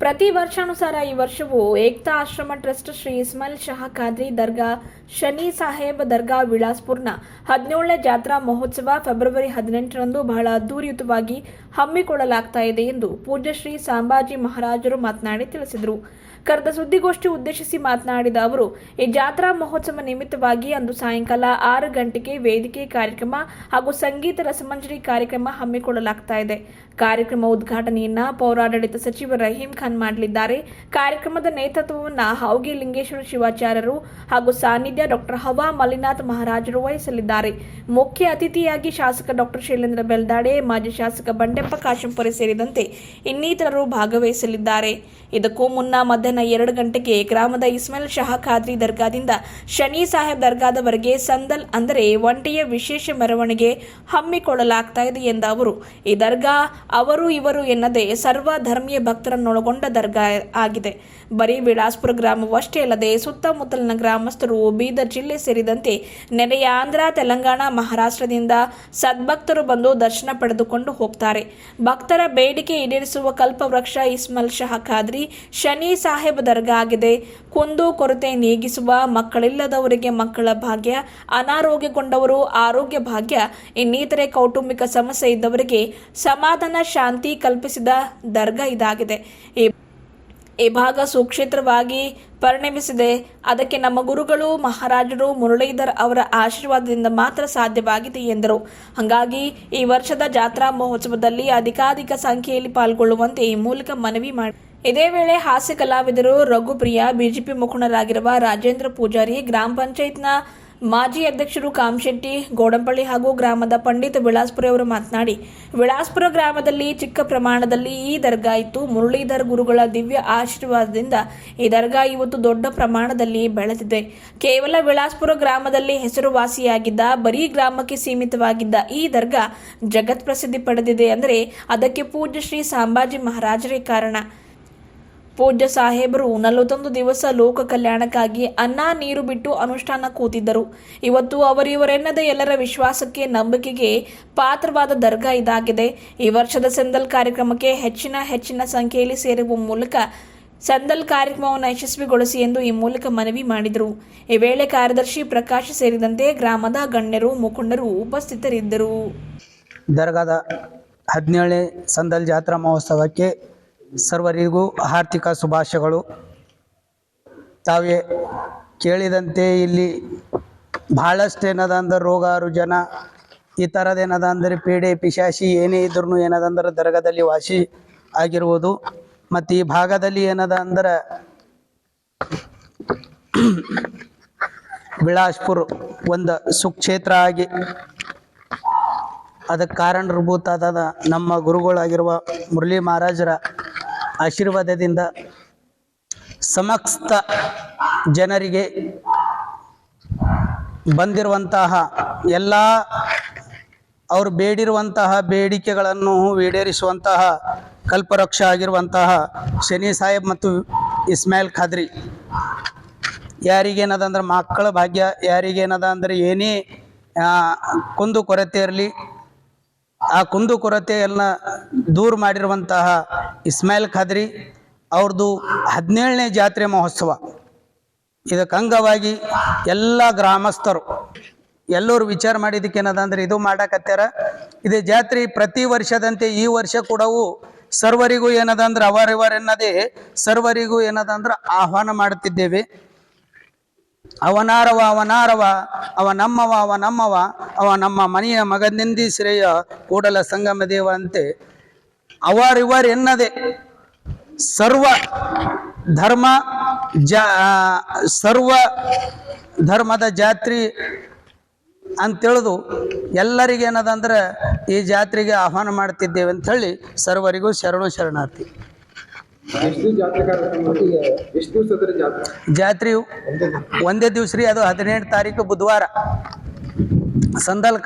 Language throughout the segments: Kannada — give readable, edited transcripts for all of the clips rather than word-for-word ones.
ಪ್ರತಿ ವರ್ಷಾನುಸಾರ ಈ ವರ್ಷವೂ ಏಕ್ತಾ ಆಶ್ರಮ ಟ್ರಸ್ಟ್ ಶ್ರೀ ಇಸ್ಮಾಯಿಲ್ ಶಹಾ ಖಾದ್ರಿ ದರ್ಗಾ ಶನಿ ಸಾಹೇಬ್ ದರ್ಗಾ ವಿಳಾಸ್ಪುರ್ನ 17ನೇ ಜಾತ್ರಾ ಮಹೋತ್ಸವ ಫೆಬ್ರವರಿ 18ರಂದು ಬಹಳ ಅದ್ದೂರಿಯುತವಾಗಿ ಹಮ್ಮಿಕೊಳ್ಳಲಾಗ್ತಾ ಇದೆ ಎಂದು ಪೂಜ್ಯ ಶ್ರೀ ಸಂಭಾಜಿ ಮಹಾರಾಜರು ಮಾತನಾಡಿ ತಿಳಿಸಿದರು. ಕರೆದ ಸುದ್ದಿಗೋಷ್ಠಿ ಉದ್ದೇಶಿಸಿ ಮಾತನಾಡಿದ ಅವರು, ಈ ಜಾತ್ರಾ ಮಹೋತ್ಸವ ನಿಮಿತ್ತವಾಗಿ ಅಂದು ಸಾಯಂಕಾಲ 6 ಗಂಟೆಗೆ ವೇದಿಕೆ ಕಾರ್ಯಕ್ರಮ ಹಾಗೂ ಸಂಗೀತ ರಸಮಂಜರಿ ಕಾರ್ಯಕ್ರಮ ಹಮ್ಮಿಕೊಳ್ಳಲಾಗ್ತಾ ಇದೆ. ಕಾರ್ಯಕ್ರಮ ಉದ್ಘಾಟನೆಯನ್ನ ಪೌರಾಡಳಿತ ಸಚಿವ ರಹೀಂ ಖಾನ್ ಮಾಡಲಿದ್ದಾರೆ. ಕಾರ್ಯಕ್ರಮದ ನೇತೃತ್ವವನ್ನು ಹಾವ್ಗಿ ಲಿಂಗೇಶ್ವರ ಶಿವಾಚಾರ್ಯರು ಹಾಗೂ ಸಾನ್ನಿಧ್ಯ ಡಾಕ್ಟರ್ ಹವಾ ಮಲ್ಲಿನಾಥ್ ಮಹಾರಾಜರು ವಹಿಸಲಿದ್ದಾರೆ. ಮುಖ್ಯ ಅತಿಥಿಯಾಗಿ ಶಾಸಕ ಡಾಕ್ಟರ್ ಶೈಲೇಂದ್ರ ಬೆಲ್ದಾಡೆ, ಮಾಜಿ ಶಾಸಕ ಬಂಡೆಪ್ಪ ಕಾಶಂಪುರೆ ಸೇರಿದಂತೆ ಇನ್ನಿತರರು ಭಾಗವಹಿಸಲಿದ್ದಾರೆ. ಇದಕ್ಕೂ ಮುನ್ನ ಮಧ್ಯಾಹ್ನ 2 ಗಂಟೆಗೆ ಗ್ರಾಮದ ಇಸ್ಮಾಯಿಲ್ ಶಹಾ ಖಾದ್ರಿ ದರ್ಗಾದಿಂದ ಶನಿ ಸಾಹೇಬ್ ದರ್ಗಾದವರೆಗೆ ಸಂದಲ್ ಅಂದರೆ ಒಂಟೆಯ ವಿಶೇಷ ಮೆರವಣಿಗೆ ಹಮ್ಮಿಕೊಳ್ಳಲಾಗ್ತಾ ಇದೆ ಎಂದ ಅವರು, ಈ ದರ್ಗಾ ಅವರು ಇವರು ಎನ್ನದೇ ಸರ್ವ ಧರ್ಮೀಯ ಭಕ್ತರನ್ನೊಳಗೊಂಡ ದರ್ಗಾ ಆಗಿದೆ. ಬರೀ ವಿಳಾಸ್ಪುರ ಗ್ರಾಮವಷ್ಟೇ ಅಲ್ಲದೆ ಸುತ್ತಮುತ್ತಲಿನ ಗ್ರಾಮಸ್ಥರು, ಬೀದರ್ ಜಿಲ್ಲೆ ಸೇರಿದಂತೆ ನೆರೆಯ ಆಂಧ್ರ, ತೆಲಂಗಾಣ, ಮಹಾರಾಷ್ಟ್ರದಿಂದ ಸದ್ಭಕ್ತರು ಬಂದು ದರ್ಶನ ಪಡೆದುಕೊಂಡು ಹೋಗ್ತಾರೆ. ಭಕ್ತರ ಬೇಡಿಕೆ ಈಡೇರಿಸುವ ಕಲ್ಪವೃಕ್ಷ ಇಸ್ಮಾಯಿಲ್ ಶಹಾ ಖಾದ್ರಿ ಶನಿ ಸಾಹೇಬ್ ದರ್ಗಾ ಆಗಿದೆ. ಕುಂದು ಕೊರತೆ ನೀಗಿಸುವ, ಮಕ್ಕಳಿಲ್ಲದವರಿಗೆ ಮಕ್ಕಳ ಭಾಗ್ಯ, ಅನಾರೋಗ್ಯಗೊಂಡವರು ಆರೋಗ್ಯ ಭಾಗ್ಯ, ಇನ್ನಿತರೆ ಕೌಟುಂಬಿಕ ಸಮಸ್ಯೆ ಇದ್ದವರಿಗೆ ಸಮಾಧಾನ ಶಾಂತಿ ಕಲ್ಪಿಸಿದ ದರ್ಗಾ ಇದಾಗಿದೆ. ಈ ಭಾಗ ಸುಕ್ಷೇತ್ರವಾಗಿ ಪರಿಣಮಿಸಿದೆ. ಅದಕ್ಕೆ ನಮ್ಮ ಗುರುಗಳು ಮಹಾರಾಜರು ಮುರಳೀಧರ್ ಅವರ ಆಶೀರ್ವಾದದಿಂದ ಮಾತ್ರ ಸಾಧ್ಯವಾಗಿದೆ ಎಂದರು. ಹಾಗಾಗಿ ಈ ವರ್ಷದ ಜಾತ್ರಾ ಮಹೋತ್ಸವದಲ್ಲಿ ಅಧಿಕಾಧಿಕ ಸಂಖ್ಯೆಯಲ್ಲಿ ಪಾಲ್ಗೊಳ್ಳುವಂತೆ ಈ ಮೂಲಕ ಮನವಿ ಮಾಡಿ. ಇದೇ ವೇಳೆ ಹಾಸ್ಯ ಕಲಾವಿದರು ರಘುಪ್ರಿಯ, ಬಿಜೆಪಿ ಮುಖಂಡರಾಗಿರುವ ರಾಜೇಂದ್ರ ಪೂಜಾರಿ, ಗ್ರಾಮ ಪಂಚಾಯತ್ನ ಮಾಜಿ ಅಧ್ಯಕ್ಷರು ಕಾಮಶೆಟ್ಟಿ, ಗೋಡಂಪಳ್ಳಿ ಹಾಗೂ ಗ್ರಾಮದ ಪಂಡಿತ್ ವಿಳಾಸ್ಪುರ ಅವರು ಮಾತನಾಡಿ, ವಿಳಾಸ್ಪುರ ಗ್ರಾಮದಲ್ಲಿ ಚಿಕ್ಕ ಪ್ರಮಾಣದಲ್ಲಿ ಈ ದರ್ಗಾ ಇತ್ತು. ಮುರಳೀಧರ್ ಗುರುಗಳ ದಿವ್ಯ ಆಶೀರ್ವಾದದಿಂದ ಈ ದರ್ಗಾ ಇವತ್ತು ದೊಡ್ಡ ಪ್ರಮಾಣದಲ್ಲಿ ಬೆಳೆದಿದೆ. ಕೇವಲ ವಿಳಾಸ್ಪುರ ಗ್ರಾಮದಲ್ಲಿ ಹೆಸರುವಾಸಿಯಾಗಿದ್ದ, ಬರೀ ಗ್ರಾಮಕ್ಕೆ ಸೀಮಿತವಾಗಿದ್ದ ಈ ದರ್ಗಾ ಜಗತ್ ಪ್ರಸಿದ್ಧಿ ಪಡೆದಿದೆ ಅಂದರೆ ಅದಕ್ಕೆ ಪೂಜ್ಯ ಶ್ರೀ ಸಂಭಾಜಿ ಮಹಾರಾಜರೇ ಕಾರಣ. ಪೂಜ್ಯ ಸಾಹೇಬರು 41 ದಿವಸ ಲೋಕ ಕಲ್ಯಾಣಕ್ಕಾಗಿ ಅನ್ನ ನೀರು ಬಿಟ್ಟು ಅನುಷ್ಠಾನ ಕೂತಿದ್ದರು. ಇವತ್ತು ಅವರಿವರೆನ್ನದೇ ಎಲ್ಲರ ವಿಶ್ವಾಸಕ್ಕೆ, ನಂಬಿಕೆಗೆ ಪಾತ್ರವಾದ ದರ್ಗಾ ಇದಾಗಿದೆ. ಈ ವರ್ಷದ ಸಂದಲ್ ಕಾರ್ಯಕ್ರಮಕ್ಕೆ ಹೆಚ್ಚಿನ ಸಂಖ್ಯೆಯಲ್ಲಿ ಸೇರುವ ಮೂಲಕ ಸಂದಲ್ ಕಾರ್ಯಕ್ರಮವನ್ನು ಯಶಸ್ವಿಗೊಳಿಸಿ ಎಂದು ಈ ಮೂಲಕ ಮನವಿ ಮಾಡಿದರು. ಈ ವೇಳೆ ಕಾರ್ಯದರ್ಶಿ ಪ್ರಕಾಶ್ ಸೇರಿದಂತೆ ಗ್ರಾಮದ ಗಣ್ಯರು, ಮುಖಂಡರು ಉಪಸ್ಥಿತರಿದ್ದರು. ದರ್ಗಾದ 17ನೇ ಸಂದಲ್ ಜಾತ್ರಾ ಮಹೋತ್ಸವಕ್ಕೆ ಸರ್ವರಿಗೂ ಆರ್ಥಿಕ ಶುಭಾಶಯಗಳು. ತಾವೇ ಕೇಳಿದಂತೆ ಇಲ್ಲಿ ಭಾಳಷ್ಟು ಏನದ ಅಂದ್ರೆ ರೋಗ ರುಜನ ಈ ಥರದ್ದು ಏನದ ಅಂದರೆ ಪೀಡೆ ಪಿಶಾಚಿ ಏನೇ ಇದ್ರೂ ಏನದ ಅಂದ್ರೆ ದರ್ಗಾದಲ್ಲಿ ವಾಸಿ ಆಗಿರುವುದು. ಮತ್ತು ಈ ಭಾಗದಲ್ಲಿ ಏನದ ಅಂದ್ರೆ ವಿಳಾಸ್ಪುರ್ ಒಂದು ಸುಕ್ಷೇತ್ರ ಆಗಿ ಅದಕ್ಕೆ ಕಾರಣಭೂತಾದ ನಮ್ಮ ಗುರುಗಳಾಗಿರುವ ಮುರಳಿ ಮಹಾರಾಜರ ಆಶೀರ್ವಾದದಿಂದ ಸಮಸ್ತ ಜನರಿಗೆ ಬಂದಿರುವಂತಹ ಎಲ್ಲ ಅವರು ಬೇಡಿರುವಂತಹ ಬೇಡಿಕೆಗಳನ್ನು ಈಡೇರಿಸುವಂತಹ ಕಲ್ಪವೃಕ್ಷ ಆಗಿರುವಂತಹ ಶನಿ ಸಾಹೇಬ್ ಮತ್ತು ಇಸ್ಮಾಯಿಲ್ ಖಾದ್ರಿ ಯಾರಿಗೇನದ ಅಂದ್ರೆ ಮಕ್ಕಳ ಭಾಗ್ಯ, ಯಾರಿಗೇನದ ಅಂದರೆ ಏನೇ ಕುಂದು ಕೊರತೆ ಇರಲಿ ಆ ಕುಂದು ಕೊರತೆಯನ್ನು ದೂರ ಮಾಡಿರುವಂತಹ ಇಸ್ಮಾಯಿಲ್ ಖಾದ್ರಿ ಅವ್ರದ್ದು 17ನೇ ಜಾತ್ರೆ ಮಹೋತ್ಸವ. ಇದಕ್ಕೆ ಅಂಗವಾಗಿ ಎಲ್ಲ ಗ್ರಾಮಸ್ಥರು ಎಲ್ಲರೂ ವಿಚಾರ ಮಾಡಿದ್ದಕ್ಕೆ ಏನದ ಅಂದ್ರೆ ಇದು ಮಾಡಕತ್ಯಾರ. ಇದೇ ಜಾತ್ರೆ ಪ್ರತಿ ವರ್ಷದಂತೆ ಈ ವರ್ಷ ಕೂಡವು ಸರ್ವರಿಗೂ ಏನದ ಅಂದ್ರೆ ಅವರಿವರೆನ್ನದೇ ಸರ್ವರಿಗೂ ಏನದ ಅಂದ್ರೆ ಆಹ್ವಾನ ಮಾಡುತ್ತಿದ್ದೇವೆ. ಅವನಾರವ ಅವ ನಮ್ಮವ ಅವ ನಮ್ಮ ಮನೆಯ ಮಗನೆಂದಿ ಶ್ರೇಯ ಕೂಡಲ ಸಂಗಮ ದೇವ ಅಂತೆ ಅವರಿವರ್ ಎನ್ನದೆ ಸರ್ವ ಧರ್ಮದ ಜಾತ್ರೆ ಅಂತೇಳಿದು ಎಲ್ಲರಿಗೇನದ ಅಂದ್ರೆ ಈ ಜಾತ್ರೆಗೆ ಆಹ್ವಾನ ಮಾಡ್ತಿದ್ದೇವೆ ಅಂತ ಹೇಳಿ ಸರ್ವರಿಗೂ ಶರಣಾರ್ಥಿ. ಜಾತ್ರೆಯು ಒಂದೇ ದಿವಸ ರೀ. ಅದು 18 ತಾರೀಕು ಬುಧವಾರ ಸಂದಲ್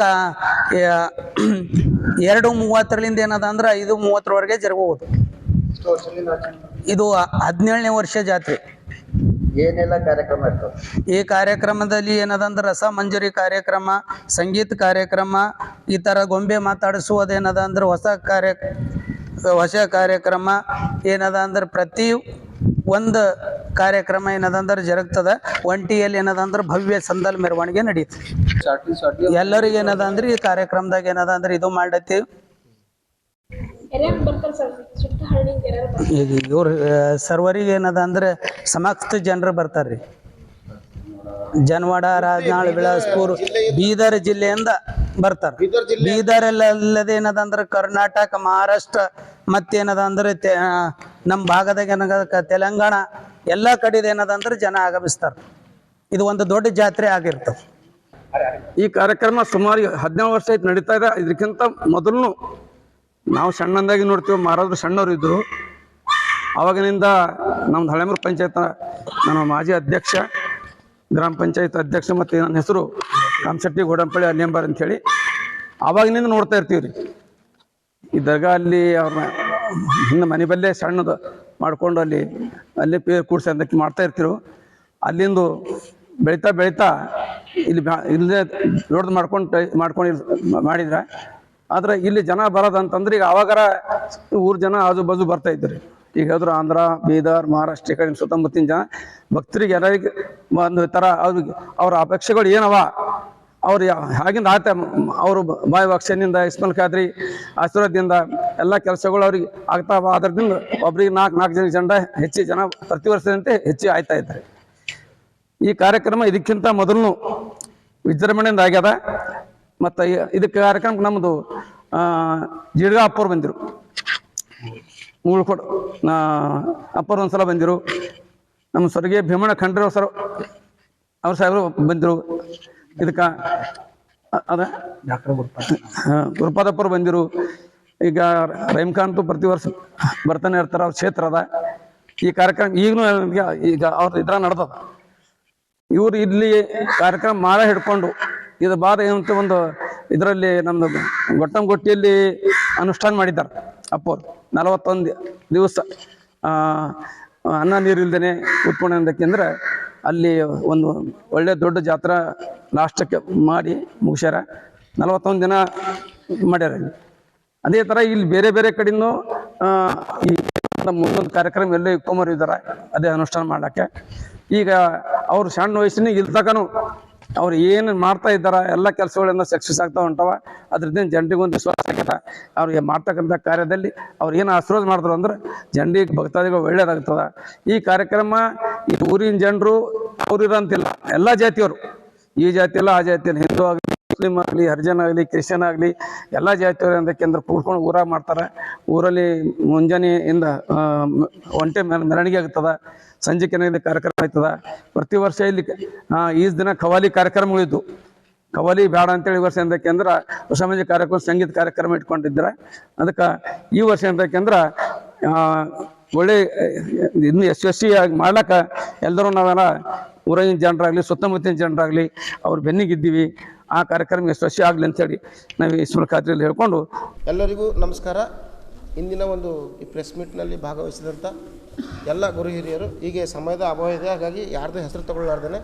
2:30ರಿಂದ ಏನದ ಅಂದ್ರೆ 5:30ವರೆಗೆ ಜರುಗುವುದು. ಇದು 17ನೇ ವರ್ಷ ಜಾತ್ರೆ. ಏನೆಲ್ಲ ಕಾರ್ಯಕ್ರಮ ಇರ್ತವೆ ಈ ಕಾರ್ಯಕ್ರಮದಲ್ಲಿ ಏನದ ಅಂದ್ರೆ ರಸ ಮಂಜರಿ ಕಾರ್ಯಕ್ರಮ, ಸಂಗೀತ ಕಾರ್ಯಕ್ರಮ, ಈ ಥರ ಗೊಂಬೆ ಮಾತಾಡಿಸುವುದೇನದ ಅಂದ್ರೆ ಹೊಸ ಹೊಸ ಕಾರ್ಯಕ್ರಮ ಏನದ ಅಂದ್ರೆ ಪ್ರತಿ ಒಂದು ಕಾರ್ಯಕ್ರಮ ಏನದ ಅಂದ್ರೆ ಜರುಗ್ತದ. ಒಂಟಿಯಲ್ಲಿ ಏನದ ಅಂದ್ರೆ ಭವ್ಯ ಸಂದಲ್ ಮೆರವಣಿಗೆ ನಡೀತದೆ. ಎಲ್ಲರಿಗೆ ಏನದ ಅಂದ್ರೆ ಈ ಕಾರ್ಯಕ್ರಮದಾಗ ಏನದ ಅಂದ್ರೆ ಇದು ಮಾಡತ್ತಿ ಈಗ ಇವ್ರು ಸರ್ವರಿಗೆ ಏನದ ಅಂದ್ರೆ ಸಮಸ್ತ ಜನರು ಬರ್ತಾರ್ರಿ. ಜನವಾಡ, ರಾಜನಾಳ್, ಬಿಳಾಸ್ಪುರ್, ಬೀದರ್ ಜಿಲ್ಲೆಯಿಂದ ಬರ್ತಾರೆ. ಬೀದರ್ ಅಲ್ಲದೆ ಏನದ ಅಂದ್ರೆ ಕರ್ನಾಟಕ, ಮಹಾರಾಷ್ಟ್ರ ಮತ್ತೇನದ ಅಂದ್ರೆ ನಮ್ಮ ಭಾಗದಾಗ ಏನದ ತೆಲಂಗಾಣ ಎಲ್ಲ ಕಡೆದು ಏನದ ಅಂದ್ರೆ ಜನ ಆಗಮಿಸ್ತಾರೆ. ಇದು ಒಂದು ದೊಡ್ಡ ಜಾತ್ರೆ ಆಗಿರ್ತದೆ. ಈ ಕಾರ್ಯಕ್ರಮ ಸುಮಾರು 17 ವರ್ಷ ಆಯ್ತು ನಡೀತಾ ಇದೆ. ಇದಕ್ಕಿಂತ ಮೊದಲು ನಾವು ಸಣ್ಣಂದಾಗಿ ನೋಡ್ತೀವಿ, ಮಹಾರಾಜರು ಸಣ್ಣವರು ಇದ್ದರು. ಆವಾಗಿನಿಂದ ನಮ್ದು ಹಳೆಮೂರು ಪಂಚಾಯತ್ ನನ್ನ ಮಾಜಿ ಅಧ್ಯಕ್ಷ, ಗ್ರಾಮ ಪಂಚಾಯತ್ ಅಧ್ಯಕ್ಷ, ಮತ್ತು ನನ್ನ ಹೆಸರು ಕಾಮಶೆಟ್ಟಿ ಗೋಡಂಪಳ್ಳಿ ಅಲ್ಲಿಂಬಾರ್ ಅಂಥೇಳಿ ಆವಾಗಿನಿಂದ ನೋಡ್ತಾ ಇರ್ತೀವಿ ರೀ. ಈ ದರ್ಗಾ ಅಲ್ಲಿ ಅವ್ರನ್ನ ಹಿಂದೆ ಮನೆ ಬಲ್ಲೇ ಸಣ್ಣದು ಮಾಡ್ಕೊಂಡು ಅಲ್ಲಿ ಪೇರ್ ಕೂಡ್ಸಿ ಅದಕ್ಕೆ ಮಾಡ್ತಾ ಇರ್ತೀವಿ. ಅಲ್ಲಿಂದು ಬೆಳೀತಾ ಇಲ್ಲೇ ದೊಡ್ಡದು ಮಾಡ್ಕೊಂಡು ಮಾಡಿದ್ರೆ, ಆದರೆ ಇಲ್ಲಿ ಜನ ಬರೋದಂತಂದ್ರೆ ಈಗ ಅವಾಗಾರ ಊರು ಜನ ಆಜು ಬಾಜು ಬರ್ತಾ ಇದ್ರಿ. ಈಗ ಆದ್ರೂ ಆಂಧ್ರ, ಬೀದರ್, ಮಹಾರಾಷ್ಟ್ರ ಈ ಕಡೆ ಸುತ್ತಮುತ್ತಿನ ಜನ ಭಕ್ತರಿಗೆ ಎಲ್ಲರಿಗೆ ಒಂದು ಥರ ಅವ್ರ ಅಪೇಕ್ಷೆಗಳು ಏನವ, ಅವ್ರು ಹಾಗಿಂದ ಆತ ಅವರು ಬಾಯಿ ವಾಕ್ಷನಿಂದ ಇಸ್ಮಾಲ್ ಖಾದ್ರಿ ಆಶೀರ್ವಾದದಿಂದ ಎಲ್ಲ ಕೆಲಸಗಳು ಅವ್ರಿಗೆ ಆಗ್ತಾವ. ಅದರಿಂದ ಒಬ್ರಿಗೆ 4 ಜನ ಹೆಚ್ಚು ಜನ ಪ್ರತಿ ವರ್ಷದಂತೆ ಹೆಚ್ಚು ಆಯ್ತಾ ಇದ್ದಾರೆ. ಈ ಕಾರ್ಯಕ್ರಮ ಇದಕ್ಕಿಂತ ಮೊದಲು ವಿಜೃಂಭಣೆಯಿಂದ ಆಗ್ಯದ. ಮತ್ತು ಇದಕ್ಕೆ ಕಾರ್ಯಕ್ರಮಕ್ಕೆ ನಮ್ಮದು ಜಿಡ್ಗ ಅಪ್ಪರು ಬಂದಿರು, ಮೂಳ್ಕೊಡು ಅಪ್ಪರು ಒಂದ್ಸಲ ಬಂದಿರು. ನಮ್ಮ ಸ್ವರ್ಗೀಯ ಭೀಮಣ್ಣ ಖಂಡ್ರೆ ಸರ್ ಅವ್ರ ಸಾಹೇಬರು ಬಂದಿರು. ಇದಕ್ಕೆ ಗುರುಪಾದಪ್ಪರು ಬಂದಿರು. ಈಗ ರಹೀಮ್ ಖಾನ್ ಪ್ರತಿ ವರ್ಷ ಬರ್ತಾನೆ ಇರ್ತಾರೆ, ಅವ್ರ ಕ್ಷೇತ್ರ ಅದ. ಈ ಕಾರ್ಯಕ್ರಮ ಈಗಲೂ ಈಗ ಅವ್ರ ಇದ್ರ ನಡೆದದ. ಇವರು ಇಲ್ಲಿ ಕಾರ್ಯಕ್ರಮ ಮಾಡ ಹಿಡ್ಕೊಂಡು ಇದು ಬಾದ ಏನಂತ ಒಂದು ಇದರಲ್ಲಿ ನಮ್ಮದು ಗೊಟ್ಟಂಗೊಟ್ಟಿಯಲ್ಲಿ ಅನುಷ್ಠಾನ ಮಾಡಿದ್ದಾರೆ ಅಪ್ಪವ್ರು. 41 ದಿವಸ ಅನ್ನ ನೀರು ಇಲ್ದೇನೆ ಉತ್ಪನ್ನಕ್ಕೆ ಅಲ್ಲಿ ಒಂದು ಒಳ್ಳೆ ದೊಡ್ಡ ಜಾತ್ರಾ ಲಾಸ್ಟಕ್ಕೆ ಮಾಡಿ ಮುಗಿಸ್ಯಾರ. 41 ದಿನ ಮಾಡ್ಯಾರ. ಅದೇ ಥರ ಇಲ್ಲಿ ಬೇರೆ ಬೇರೆ ಕಡೆಯೂ ಈ ಮುಂದೊಂದು ಕಾರ್ಯಕ್ರಮ ಎಲ್ಲೇ ಇಟ್ಕೊಂಬರಿದ್ದಾರೆ ಅದೇ ಅನುಷ್ಠಾನ ಮಾಡ್ಲಿಕ್ಕೆ. ಈಗ ಅವ್ರು ಸಣ್ಣ ವಯಸ್ಸಿನ ಇಲ್ತಕನು ಅವ್ರು ಏನು ಮಾಡ್ತಾ ಇದ್ದಾರೆ ಎಲ್ಲ ಕೆಲಸಗಳಿಂದ ಸಕ್ಸಸ್ ಆಗ್ತಾ ಹೊಂಟವ. ಅದ್ರಿಂದ ಜನರಿಗೊಂದು ವಿಶ್ವಾಸ ಆಗ್ಯದ. ಅವ್ರಿಗೆ ಮಾಡ್ತಕ್ಕಂಥ ಕಾರ್ಯದಲ್ಲಿ ಅವ್ರು ಏನು ಆಶೀರ್ವಾದ ಮಾಡಿದ್ರು ಅಂದ್ರೆ ಜನರಿಗೆ ಭಕ್ತಾದಿಗಳು ಒಳ್ಳೇದಾಗ್ತದೆ. ಈ ಕಾರ್ಯಕ್ರಮ ಈ ಊರಿನ ಜನರು ಅವ್ರಿರಂತಿಲ್ಲ, ಎಲ್ಲ ಜಾತಿಯವರು, ಈ ಜಾತಿ ಇಲ್ಲ ಆ ಜಾತಿ ಇಲ್ಲ, ಹಿಂದೂ ಆಗಲಿ, ಮುಸ್ಲಿಮ್ ಆಗಲಿ, ಹರಿಜನ್ ಆಗಲಿ, ಕ್ರಿಶ್ಚಿಯನ್ ಆಗಲಿ ಎಲ್ಲ ಜಾತಿಯವರು ಅಂದಕ್ಕೆಂದ್ರೆ ಕೂಡ್ಕೊಂಡು ಊರಾಗ ಮಾಡ್ತಾರೆ. ಊರಲ್ಲಿ ಮುಂಜಾನೆಯಿಂದ ಒಂಟೆ ಮೆರವಣಿಗೆ ಆಗ್ತದೆ, ಸಂಜೆ ಕೆನಗಲ್ಲಿ ಕಾರ್ಯಕ್ರಮ ಆಯ್ತದ. ಪ್ರತಿ ವರ್ಷ ಇಲ್ಲಿ ಈಸ್ ದಿನ ಖವಾಲಿ ಕಾರ್ಯಕ್ರಮಗಳಿದ್ದು, ಖವಾಲಿ ಬೇಡ ಅಂತೇಳಿ ಈ ವರ್ಷ ಎಂದಕ್ಕೆಂದ್ರೆ ಹೊಸ ಮಂಜೆ ಕಾರ್ಯಕ್ರಮ ಸಂಗೀತ ಕಾರ್ಯಕ್ರಮ ಇಟ್ಕೊಂಡಿದ್ದಾರೆ. ಅದಕ್ಕೆ ಈ ವರ್ಷ ಎಂದಕ್ಕೆಂದ್ರೆ ಒಳ್ಳೆ ಇನ್ನು ಯಶಸ್ವಿಯಾಗಿ ಮಾಡ್ಲಿಕ್ಕೆ ಎಲ್ಲರೂ ನಾವೆಲ್ಲ ಊರಿನ ಜನರಾಗಲಿ ಸುತ್ತಮುತ್ತಿನ ಜನರಾಗಲಿ ಅವ್ರು ಬೆನ್ನಿಗಿದ್ದೀವಿ. ಆ ಕಾರ್ಯಕ್ರಮ ಯಶಸ್ವಿ ಆಗಲಿ ಅಂತೇಳಿ ನಾವು ಇಸ್ಮಾಲ್ ಖಾದ್ರಿಯಲ್ಲಿ ಹೇಳ್ಕೊಂಡು ಎಲ್ಲರಿಗೂ ನಮಸ್ಕಾರ. ಇಂದಿನ ಒಂದು ಈ ಪ್ರೆಸ್ ಮೀಟ್ನಲ್ಲಿ ಭಾಗವಹಿಸಿದಂಥ ಎಲ್ಲ ಗುರು ಹಿರಿಯರು, ಹೀಗೆ ಸಮಯದ ಅಭಾವ ಇದೆ, ಹಾಗಾಗಿ ಯಾರ್ದು ಹೆಸರು ತಗೊಳ್ಳಾರ್ದೇ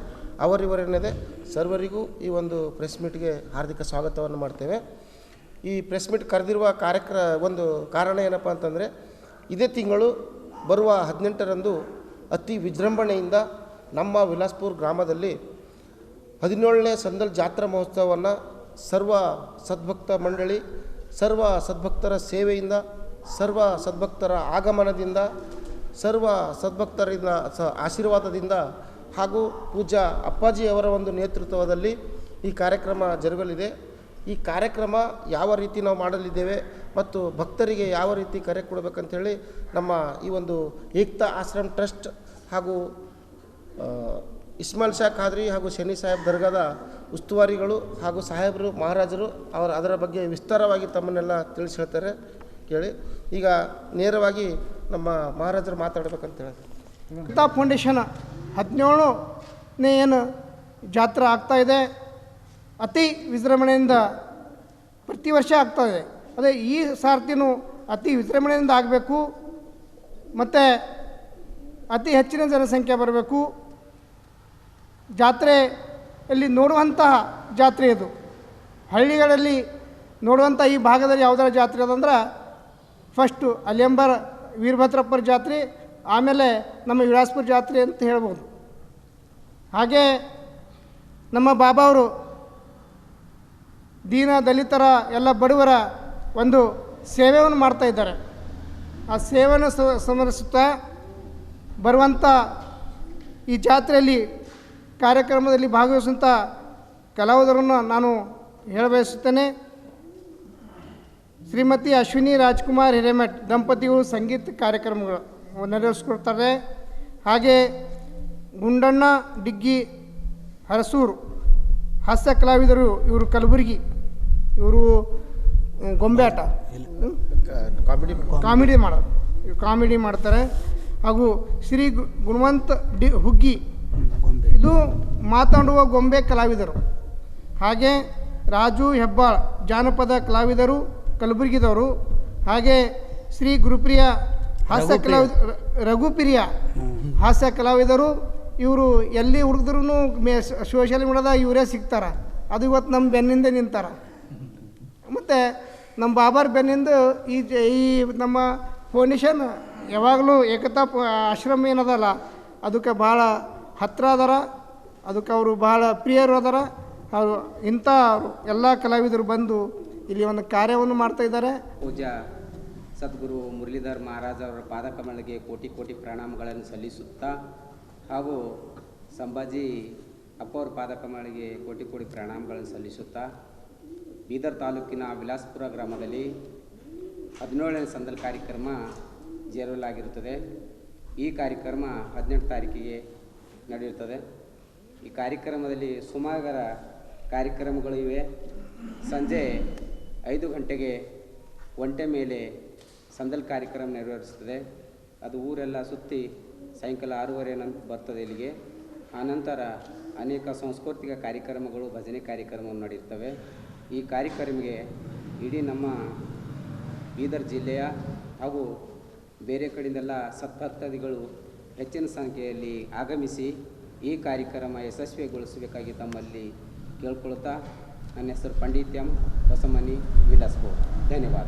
ಅವರಿವರೇನಿದೆ ಸರ್ವರಿಗೂ ಈ ಒಂದು ಪ್ರೆಸ್ ಮೀಟ್ಗೆ ಹಾರ್ದಿಕ ಸ್ವಾಗತವನ್ನು ಮಾಡ್ತೇವೆ. ಈ ಪ್ರೆಸ್ ಮೀಟ್ ಕರೆದಿರುವ ಒಂದು ಕಾರಣ ಏನಪ್ಪ ಅಂತಂದರೆ, ಇದೇ ತಿಂಗಳು ಬರುವ 18ರಂದು ಅತಿ ವಿಜೃಂಭಣೆಯಿಂದ ನಮ್ಮ ವಿಲಾಸ್ಪುರ ಗ್ರಾಮದಲ್ಲಿ 17ನೇ ಸಂದಲ್ ಜಾತ್ರಾ ಮಹೋತ್ಸವವನ್ನು ಸರ್ವ ಸದ್ಭಕ್ತ ಮಂಡಳಿ, ಸರ್ವ ಸದ್ಭಕ್ತರ ಸೇವೆಯಿಂದ, ಸರ್ವ ಸದ್ಭಕ್ತರ ಆಗಮನದಿಂದ, ಸರ್ವ ಸದ್ಭಕ್ತರಿಂದ ಆಶೀರ್ವಾದದಿಂದ ಹಾಗೂ ಪೂಜ್ಯ ಅಪ್ಪಾಜಿಯವರ ಒಂದು ನೇತೃತ್ವದಲ್ಲಿ ಈ ಕಾರ್ಯಕ್ರಮ ಜರುಗಲಿದೆ. ಈ ಕಾರ್ಯಕ್ರಮ ಯಾವ ರೀತಿ ನಾವು ಮಾಡಲಿದ್ದೇವೆ ಮತ್ತು ಭಕ್ತರಿಗೆ ಯಾವ ರೀತಿ ಕರೆ ಕೊಡಬೇಕಂತೇಳಿ ನಮ್ಮ ಈ ಒಂದು ಏಕ್ತಾ ಆಶ್ರಮ್ ಟ್ರಸ್ಟ್ ಹಾಗೂ ಇಸ್ಮಾಲ್ ಶಾ ಖಾದ್ರಿ ಹಾಗೂ ಶನಿ ಸಾಹೇಬ್ ದರ್ಗಾದ ಉಸ್ತುವಾರಿಗಳು ಹಾಗೂ ಸಾಹೇಬರು ಮಹಾರಾಜರು ಅದರ ಬಗ್ಗೆ ವಿಸ್ತಾರವಾಗಿ ತಮ್ಮನ್ನೆಲ್ಲ ತಿಳಿಸಿ ಹೇಳ್ತಾರೆ, ಕೇಳಿ. ಈಗ ನೇರವಾಗಿ ನಮ್ಮ ಮಹಾರಾಜರು ಮಾತಾಡಬೇಕಂತ ಹೇಳಿದ್ರು. ಏಕ್ತಾ ಫೌಂಡೇಶನ್ 17ನೇ ಏನು ಜಾತ್ರೆ ಆಗ್ತಾಯಿದೆ, ಅತಿ ವಿಜೃಂಭಣೆಯಿಂದ ಪ್ರತಿ ವರ್ಷ ಆಗ್ತಾಯಿದೆ. ಅದೇ ಈ ಸಾರ್ತಿನೂ ಅತಿ ವಿಜೃಂಭಣೆಯಿಂದ ಆಗಬೇಕು ಮತ್ತು ಅತಿ ಹೆಚ್ಚಿನ ಜನಸಂಖ್ಯೆ ಬರಬೇಕು. ಜಾತ್ರೆಯಲ್ಲಿ ನೋಡುವಂತಹ ಜಾತ್ರೆ ಇದು. ಹಳ್ಳಿಗಳಲ್ಲಿ ನೋಡುವಂಥ ಈ ಭಾಗದಲ್ಲಿ ಯಾವುದರ ಜಾತ್ರೆ ಅದಂದ್ರೆ ಫಸ್ಟು ಅಲಿಯಂಬರ್ ವೀರಭದ್ರಪ್ಪರ ಜಾತ್ರೆ, ಆಮೇಲೆ ನಮ್ಮ ವಿಳಾಸ್ಪುರ ಜಾತ್ರೆ ಅಂತ ಹೇಳ್ಬೋದು. ಹಾಗೆ ನಮ್ಮ ಬಾಬಾ ಅವರು ದೀನ ದಲಿತರ ಎಲ್ಲ ಬಡವರ ಒಂದು ಸೇವೆಯನ್ನು ಮಾಡ್ತಾಯಿದ್ದಾರೆ. ಆ ಸೇವೆಯನ್ನು ಸಮರಿಸುತ್ತಾ ಬರುವಂಥ ಈ ಜಾತ್ರೆಯಲ್ಲಿ ಕಾರ್ಯಕ್ರಮದಲ್ಲಿ ಭಾಗವಹಿಸುವಂಥ ಕಲಾವಿದರನ್ನು ನಾನು ಹೇಳಬಯಸುತ್ತೇನೆ. ಶ್ರೀಮತಿ ಅಶ್ವಿನಿ ರಾಜ್ಕುಮಾರ್ ಹಿರೇಮಠ್ ದಂಪತಿಗಳು ಸಂಗೀತ ಕಾರ್ಯಕ್ರಮಗಳು ನೆರವೇರಿಸ್ಕೊಡ್ತಾರೆ. ಹಾಗೆ ಗುಂಡಣ್ಣ ಡಿಗ್ಗಿ ಹರಸೂರು ಹಾಸ್ಯ ಕಲಾವಿದರು, ಇವರು ಕಲಬುರಗಿ, ಇವರು ಗೊಂಬೆ ಆಟ ಕಾಮಿಡಿ ಮಾಡೋದು, ಇವರು ಕಾಮಿಡಿ ಮಾಡ್ತಾರೆ. ಹಾಗೂ ಶ್ರೀ ಗುಣವಂತ್ ಹುಗ್ಗಿ, ಇದು ಮಾತಾಡುವ ಗೊಂಬೆ ಕಲಾವಿದರು. ಹಾಗೆ ರಾಜು ಹೆಬ್ಬಾಳ್ ಜಾನಪದ ಕಲಾವಿದರು ಕಲಬುರಗಿದವರು. ಹಾಗೆ ಶ್ರೀ ಗುರುಪ್ರಿಯ ಹಾಸ್ಯ ಕಲಾವಿದ ರಘುಪ್ರಿಯ ಹಾಸ್ಯ ಕಲಾವಿದರು. ಇವರು ಎಲ್ಲಿ ಹುಡುಗಿದ್ರೂ ಸೋಷಿಯಲ್ ಮೀಡಿಯಾದಾಗ ಇವರೇ ಸಿಗ್ತಾರೆ. ಅದು ಇವತ್ತು ನಮ್ಮ ಬೆನ್ನಿಂದ ನಿಂತಾರ. ಮತ್ತು ನಮ್ಮ ಬಾಬಾರ ಬೆನ್ನಿಂದ ಈ ನಮ್ಮ ಫೌಂಡೇಶನ್ ಯಾವಾಗಲೂ ಏಕತಾ ಆಶ್ರಮ ಏನದಲ್ಲ ಅದಕ್ಕೆ ಭಾಳ ಹತ್ತಿರ ಅದಾರ, ಅದಕ್ಕೆ ಅವರು ಭಾಳ ಪ್ರಿಯರು ಅದಾರ. ಅವರು ಇಂಥ ಎಲ್ಲ ಕಲಾವಿದರು ಬಂದು ಇಲ್ಲಿ ಒಂದು ಕಾರ್ಯವನ್ನು ಮಾಡ್ತಾಯಿದ್ದಾರೆ. ಪೂಜಾ ಸದ್ಗುರು ಮುರಳೀಧರ್ ಮಹಾರಾಜ್ ಅವರ ಪಾದಕಮಲಗೆ ಕೋಟಿ ಕೋಟಿ ಪ್ರಣಾಮಗಳನ್ನು ಸಲ್ಲಿಸುತ್ತಾ, ಹಾಗೂ ಸಂಭಾಜಿ ಅಪ್ಪವ್ರ ಪಾದಕಮಲಿಗೆ ಕೋಟಿ ಕೋಟಿ ಪ್ರಣಾಮಗಳನ್ನು ಸಲ್ಲಿಸುತ್ತಾ, ಬೀದರ್ ತಾಲೂಕಿನ ವಿಲಾಸ್ಪುರ ಗ್ರಾಮದಲ್ಲಿ 17ನೇ ಸಂದಲ್ ಕಾರ್ಯಕ್ರಮ ಜರುಗಲಾಗಿರುತ್ತದೆ. ಈ ಕಾರ್ಯಕ್ರಮ 18 ತಾರೀಕಿಗೆ ನಡೆಯುತ್ತದೆ. ಈ ಕಾರ್ಯಕ್ರಮದಲ್ಲಿ ಸುಮಾರು ಕಾರ್ಯಕ್ರಮಗಳು ಇವೆ. ಸಂಜೆ 5 ಗಂಟೆಗೆ ಒಂಟೆ ಮೇಲೆ ಸಂದಲ್ ಕಾರ್ಯಕ್ರಮ ನೆರವೇರಿಸ್ತದೆ. ಅದು ಊರೆಲ್ಲ ಸುತ್ತಿ ಸಾಯಂಕಾಲ 6:30 ನಂತರ ಬರ್ತದೆ ಇಲ್ಲಿಗೆ. ಆನಂತರ ಅನೇಕ ಸಾಂಸ್ಕೃತಿಕ ಕಾರ್ಯಕ್ರಮಗಳು, ಭಜನೆ ಕಾರ್ಯಕ್ರಮಗಳು ನಡೆಯುತ್ತವೆ. ಈ ಕಾರ್ಯಕ್ರಮಕ್ಕೆ ಇಡೀ ನಮ್ಮ ಬೀದರ್ ಜಿಲ್ಲೆಯ ಹಾಗೂ ಬೇರೆ ಕಡೆಯಿಂದೆಲ್ಲ ಸದ್ಭಕ್ತಾದಿಗಳು ಹೆಚ್ಚಿನ ಸಂಖ್ಯೆಯಲ್ಲಿ ಆಗಮಿಸಿ ಈ ಕಾರ್ಯಕ್ರಮ ಯಶಸ್ವಿಗೊಳಿಸಬೇಕಾಗಿ ತಮ್ಮಲ್ಲಿ ಕೇಳ್ಕೊಳ್ತಾ, ನನ್ನ ಹೆಸರು ಪಂಡಿತ್ ಎಂ ಹೊಸಮನಿ ವಿಲಾಸ್ಪುರ್. ಧನ್ಯವಾದ.